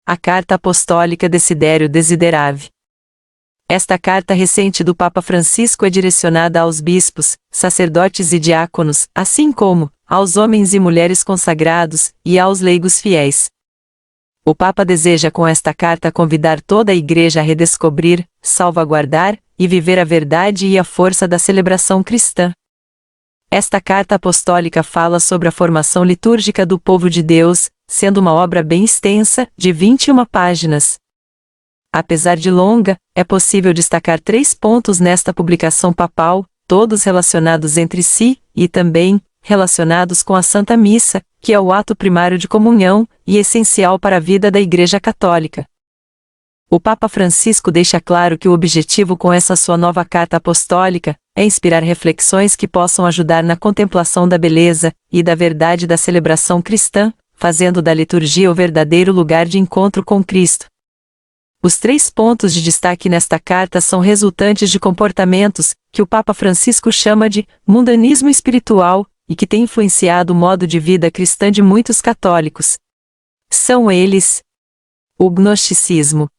A Carta Apostólica Desidério Desideravi. Esta carta recente do Papa Francisco é direcionada aos bispos, sacerdotes e diáconos, assim como aos homens e mulheres consagrados e aos leigos fiéis. O Papa deseja com esta carta convidar toda a Igreja a redescobrir, salvaguardar e viver a verdade e a força da celebração cristã. Esta carta apostólica fala sobre a formação litúrgica do povo de Deus, sendo uma obra bem extensa, de 21 páginas. Apesar de longa, é possível destacar 3 pontos nesta publicação papal, todos relacionados entre si, e também relacionados com a Santa Missa, que é o ato primário de comunhão e essencial para a vida da Igreja Católica. O Papa Francisco deixa claro que o objetivo com essa sua nova carta apostólica é inspirar reflexões que possam ajudar na contemplação da beleza e da verdade da celebração cristã, fazendo da liturgia o verdadeiro lugar de encontro com Cristo. Os 3 pontos de destaque nesta carta são resultantes de comportamentos que o Papa Francisco chama de mundanismo espiritual e que tem influenciado o modo de vida cristã de muitos católicos. São eles: o gnosticismo,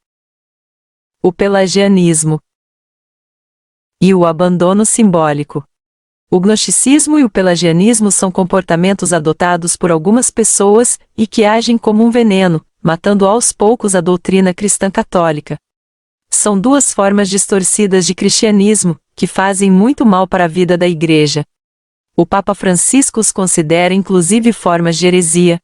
o pelagianismo e o abandono simbólico. O gnosticismo e o pelagianismo são comportamentos adotados por algumas pessoas e que agem como um veneno, matando aos poucos a doutrina cristã católica. São 2 formas distorcidas de cristianismo, que fazem muito mal para a vida da Igreja. O Papa Francisco os considera inclusive formas de heresia.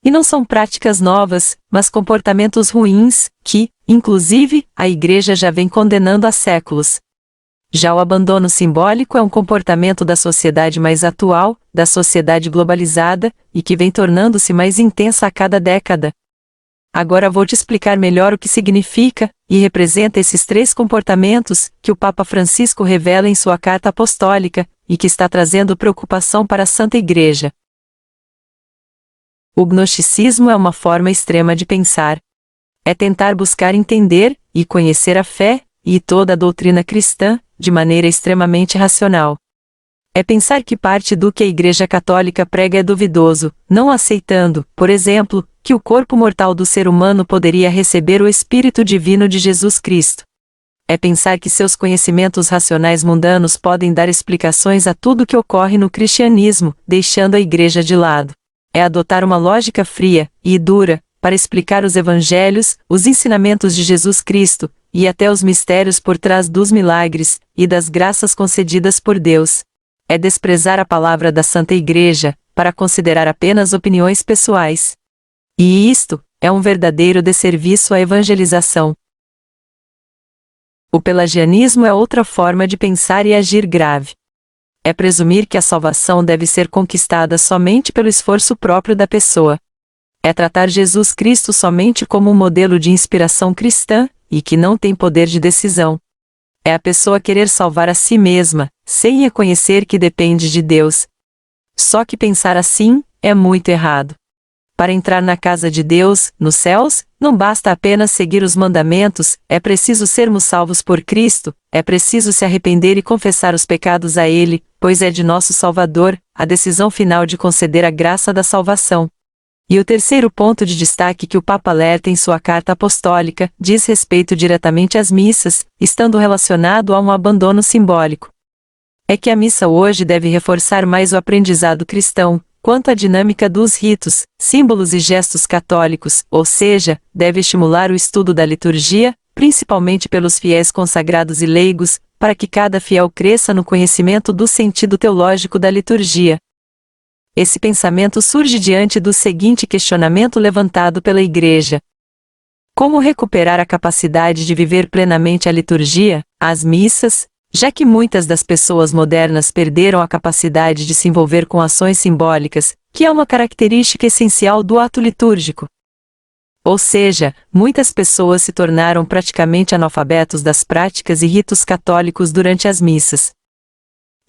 E não são práticas novas, mas comportamentos ruins, que, inclusive, a Igreja já vem condenando há séculos. Já o abandono simbólico é um comportamento da sociedade mais atual, da sociedade globalizada, e que vem tornando-se mais intensa a cada década. Agora vou te explicar melhor o que significa e representa esses 3 comportamentos que o Papa Francisco revela em sua carta apostólica e que está trazendo preocupação para a Santa Igreja. O gnosticismo é uma forma extrema de pensar. É tentar buscar entender e conhecer a fé e toda a doutrina cristã de maneira extremamente racional. É pensar que parte do que a Igreja Católica prega é duvidoso, não aceitando, por exemplo, que o corpo mortal do ser humano poderia receber o Espírito Divino de Jesus Cristo. É pensar que seus conhecimentos racionais mundanos podem dar explicações a tudo que ocorre no cristianismo, deixando a Igreja de lado. É adotar uma lógica fria e dura para explicar os evangelhos, os ensinamentos de Jesus Cristo, e até os mistérios por trás dos milagres e das graças concedidas por Deus. É desprezar a palavra da Santa Igreja, para considerar apenas opiniões pessoais. E isto é um verdadeiro desserviço à evangelização. O pelagianismo é outra forma de pensar e agir grave. É presumir que a salvação deve ser conquistada somente pelo esforço próprio da pessoa. É tratar Jesus Cristo somente como um modelo de inspiração cristã, e que não tem poder de decisão. É a pessoa querer salvar a si mesma, sem reconhecer que depende de Deus. Só que pensar assim é muito errado. Para entrar na casa de Deus, nos céus, não basta apenas seguir os mandamentos, é preciso sermos salvos por Cristo, é preciso se arrepender e confessar os pecados a Ele, pois é de nosso Salvador a decisão final de conceder a graça da salvação. E o terceiro ponto de destaque que o Papa alerta em sua carta apostólica diz respeito diretamente às missas, estando relacionado a um abandono simbólico. É que a missa hoje deve reforçar mais o aprendizado cristão, quanto à dinâmica dos ritos, símbolos e gestos católicos, ou seja, deve estimular o estudo da liturgia, principalmente pelos fiéis consagrados e leigos, para que cada fiel cresça no conhecimento do sentido teológico da liturgia. Esse pensamento surge diante do seguinte questionamento levantado pela Igreja: como recuperar a capacidade de viver plenamente a liturgia, as missas, já que muitas das pessoas modernas perderam a capacidade de se envolver com ações simbólicas, que é uma característica essencial do ato litúrgico? Ou seja, muitas pessoas se tornaram praticamente analfabetos das práticas e ritos católicos durante as missas.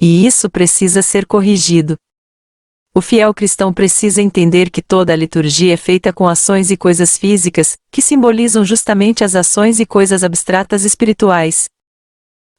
E isso precisa ser corrigido. O fiel cristão precisa entender que toda a liturgia é feita com ações e coisas físicas, que simbolizam justamente as ações e coisas abstratas espirituais.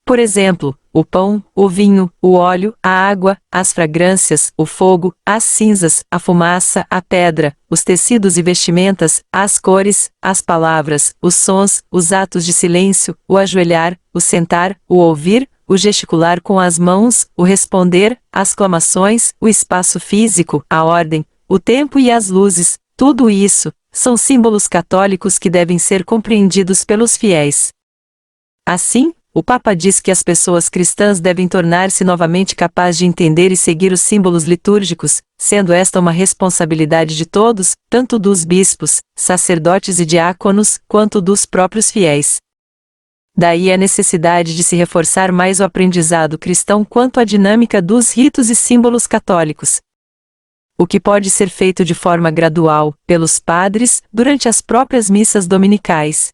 Por exemplo, o pão, o vinho, o óleo, a água, as fragrâncias, o fogo, as cinzas, a fumaça, a pedra, os tecidos e vestimentas, as cores, as palavras, os sons, os atos de silêncio, o ajoelhar, o sentar, o ouvir, o gesticular com as mãos, o responder, as clamações, o espaço físico, a ordem, o tempo e as luzes, tudo isso são símbolos católicos que devem ser compreendidos pelos fiéis. Assim, o Papa diz que as pessoas cristãs devem tornar-se novamente capazes de entender e seguir os símbolos litúrgicos, sendo esta uma responsabilidade de todos, tanto dos bispos, sacerdotes e diáconos, quanto dos próprios fiéis. Daí a necessidade de se reforçar mais o aprendizado cristão quanto à dinâmica dos ritos e símbolos católicos, o que pode ser feito de forma gradual, pelos padres, durante as próprias missas dominicais.